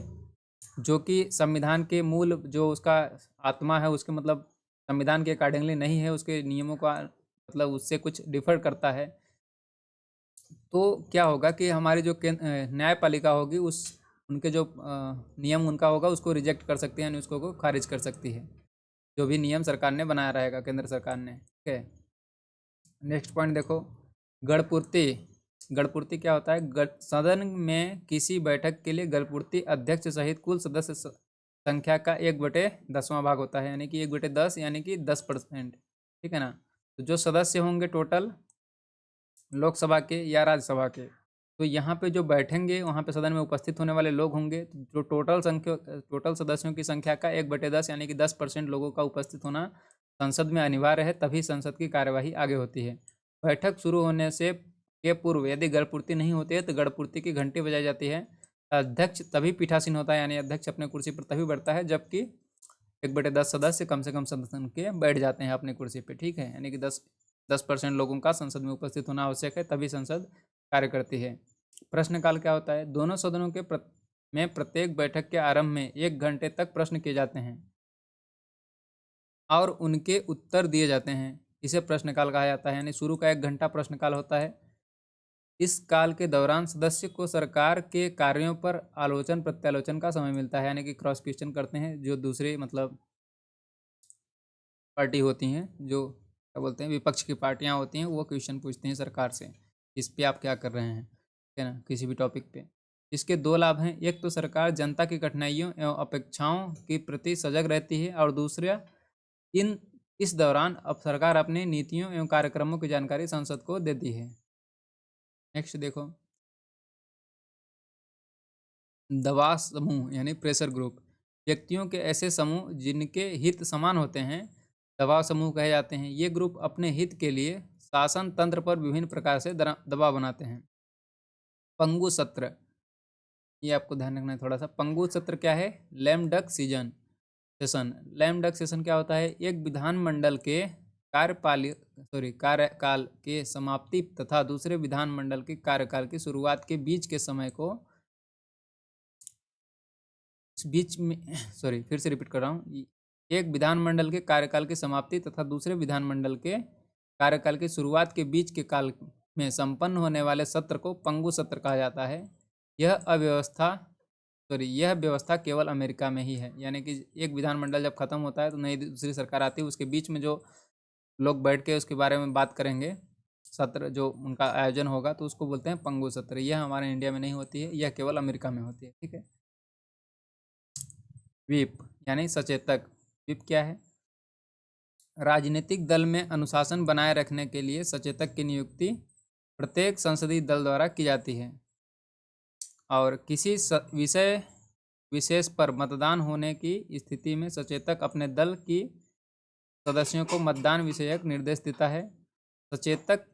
जो कि संविधान के मूल जो उसका आत्मा है उसके मतलब संविधान के अकॉर्डिंगली नहीं है, उसके नियमों का मतलब उससे कुछ डिफर करता है, तो क्या होगा कि हमारी जो न्यायपालिका होगी उस उनके जो नियम उनका होगा उसको रिजेक्ट कर सकती है, यानी उसको को खारिज कर सकती है, जो भी नियम सरकार ने बनाया रहेगा, केंद्र सरकार ने। ठीक है, नेक्स्ट पॉइंट देखो, गणपूर्ति। गणपूर्ति क्या होता है? सदन में किसी बैठक के लिए गणपूर्ति अध्यक्ष सहित कुल सदस्य संख्या का 1/10वां भाग होता है, यानी कि 1/10 यानी कि 10%। ठीक है ना। तो जो सदस्य होंगे टोटल लोकसभा के या राज्यसभा के, तो यहाँ पे जो बैठेंगे वहाँ पे सदन में उपस्थित होने वाले लोग होंगे, जो टोटल सदस्यों की संख्या का 1/10 यानी कि 10% लोगों का उपस्थित होना संसद में अनिवार्य है, तभी संसद की कार्यवाही आगे होती है। बैठक शुरू होने से के पूर्व यदि गणपूर्ति नहीं होती है तो गणपूर्ति की घंटी बजाई जाती है। अध्यक्ष तभी पीठासीन होता है, यानी अध्यक्ष अपने कुर्सी पर तभी बैठता है जबकि 1/10 सदस्य कम से कम सदस्य के बैठ जाते हैं अपनी कुर्सी पे। ठीक है, यानी कि 10% लोगों का संसद में उपस्थित होना आवश्यक है, तभी संसद कार्य करती है। प्रश्नकाल क्या होता है? दोनों सदनों के में प्रत्येक बैठक के आरंभ में 1 घंटे तक प्रश्न किए जाते हैं और उनके उत्तर दिए जाते हैं। इसे प्रश्नकाल कहा जाता है, यानी शुरू का 1 घंटा प्रश्नकाल होता है। इस काल के दौरान सदस्य को सरकार के कार्यों पर आलोचन प्रत्यालोचन का समय मिलता है, यानी कि क्रॉस क्वेश्चन करते हैं जो दूसरे मतलब पार्टी होती हैं, जो क्या बोलते हैं विपक्ष की पार्टियां होती हैं, वो क्वेश्चन पूछते हैं सरकार से, इस पे आप क्या कर रहे हैं, ठीक है ना, किसी भी टॉपिक पे। इसके 2 लाभ हैं, एक तो सरकार जनता की कठिनाइयों एवं अपेक्षाओं के प्रति सजग रहती है और दूसरा इस दौरान अब सरकार अपनी नीतियों एवं कार्यक्रमों की जानकारी संसद को देती है। नेक्स्ट देखो, दबाव समूह यानी प्रेशर ग्रुप। व्यक्तियों के ऐसे समूह जिनके हित समान होते हैं दबाव समूह कहे जाते हैं। ये ग्रुप अपने हित के लिए शासन तंत्र पर विभिन्न प्रकार से दबाव बनाते हैं। पंगु सत्र, ये आपको ध्यान रखना है थोड़ा सा। पंगु सत्र क्या है? Lame duck session. Lame duck session क्या होता है? एक विधानमंडल के कार्यकाल के समाप्ति तथा दूसरे विधानमंडल के कार्यकाल की शुरुआत के बीच के समय को फिर से रिपीट कर रहा हूँ। एक विधानमंडल के कार्यकाल की समाप्ति तथा दूसरे विधानमंडल के कार्यकाल की शुरुआत के बीच के काल में संपन्न होने वाले सत्र को पंगु सत्र कहा जाता है। यह व्यवस्था केवल अमेरिका में ही है, यानी कि एक विधानमंडल जब खत्म होता है तो नई दूसरी सरकार आती है, उसके बीच में जो लोग बैठ के उसके बारे में बात करेंगे, सत्र जो उनका आयोजन होगा, तो उसको बोलते हैं पंगु सत्र। यह हमारे इंडिया में नहीं होती है, यह केवल अमेरिका में होती है। ठीक है। व्हिप यानी सचेतक। व्हिप क्या है? राजनीतिक दल में अनुशासन बनाए रखने के लिए सचेतक की नियुक्ति प्रत्येक संसदीय दल द्वारा की जाती है और किसी विषय विशेष पर मतदान होने की स्थिति में सचेतक अपने दल की सदस्यों को मतदान विषयक निर्देश देता है। सचेतक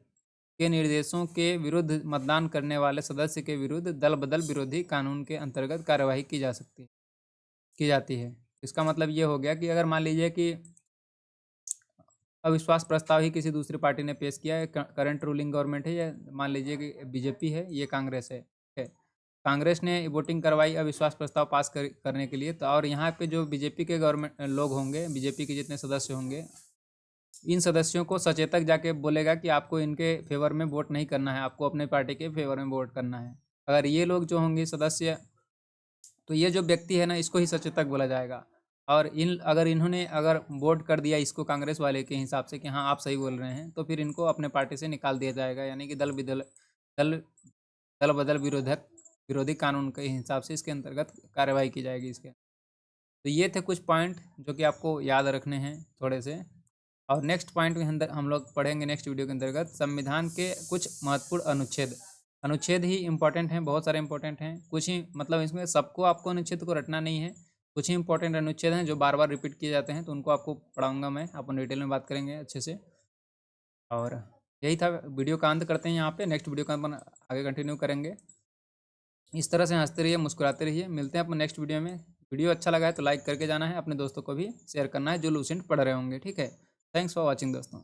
के निर्देशों के विरुद्ध मतदान करने वाले सदस्य के विरुद्ध दल बदल विरोधी कानून के अंतर्गत कार्यवाही की जाती है। इसका मतलब ये हो गया कि अगर मान लीजिए कि अविश्वास प्रस्ताव ही किसी दूसरी पार्टी ने पेश किया है, करंट रूलिंग गवर्नमेंट है, या मान लीजिए कि बीजेपी है, ये कांग्रेस है, कांग्रेस ने वोटिंग करवाई अविश्वास प्रस्ताव पास करने के लिए, तो और यहाँ पे जो बीजेपी के गवर्नमेंट लोग होंगे, बीजेपी के जितने सदस्य होंगे, इन सदस्यों को सचेतक जाके बोलेगा कि आपको इनके फेवर में वोट नहीं करना है, आपको अपने पार्टी के फेवर में वोट करना है। अगर ये लोग जो होंगे सदस्य, तो ये जो व्यक्ति है ना, इसको ही सचेतक बोला जाएगा। और अगर इन्होंने वोट कर दिया इसको कांग्रेस वाले के हिसाब से कि हाँ आप सही बोल रहे हैं, तो फिर इनको अपने पार्टी से निकाल दिया जाएगा, यानी कि दल बदल विरोधी कानून के हिसाब से इसके अंतर्गत कार्यवाही की जाएगी इसके। तो ये थे कुछ पॉइंट जो कि आपको याद रखने हैं थोड़े से। और नेक्स्ट पॉइंट के अंदर हम लोग पढ़ेंगे नेक्स्ट वीडियो के अंतर्गत संविधान के कुछ महत्वपूर्ण अनुच्छेद ही इंपॉर्टेंट हैं, बहुत सारे इंपॉर्टेंट हैं, कुछ ही मतलब इसमें सबको आपको अनुच्छेद को रटना नहीं है, कुछ ही इंपॉर्टेंट अनुच्छेद हैं जो बार बार रिपीट किए जाते हैं, तो उनको आपको पढ़ाऊंगा मैं, अपन डिटेल में बात करेंगे अच्छे से। और यही था, वीडियो का अंत करते हैं यहाँ पे। नेक्स्ट वीडियो का अपन आगे कंटिन्यू करेंगे। इस तरह से हंसते रहिए, मुस्कुराते रहिए। मिलते हैं अपन नेक्स्ट वीडियो में। वीडियो अच्छा लगा है तो लाइक करके जाना है, अपने दोस्तों को भी शेयर करना है जो लूसेंट पढ़ रहे होंगे। ठीक है, थैंक्स फॉर वॉचिंग दोस्तों।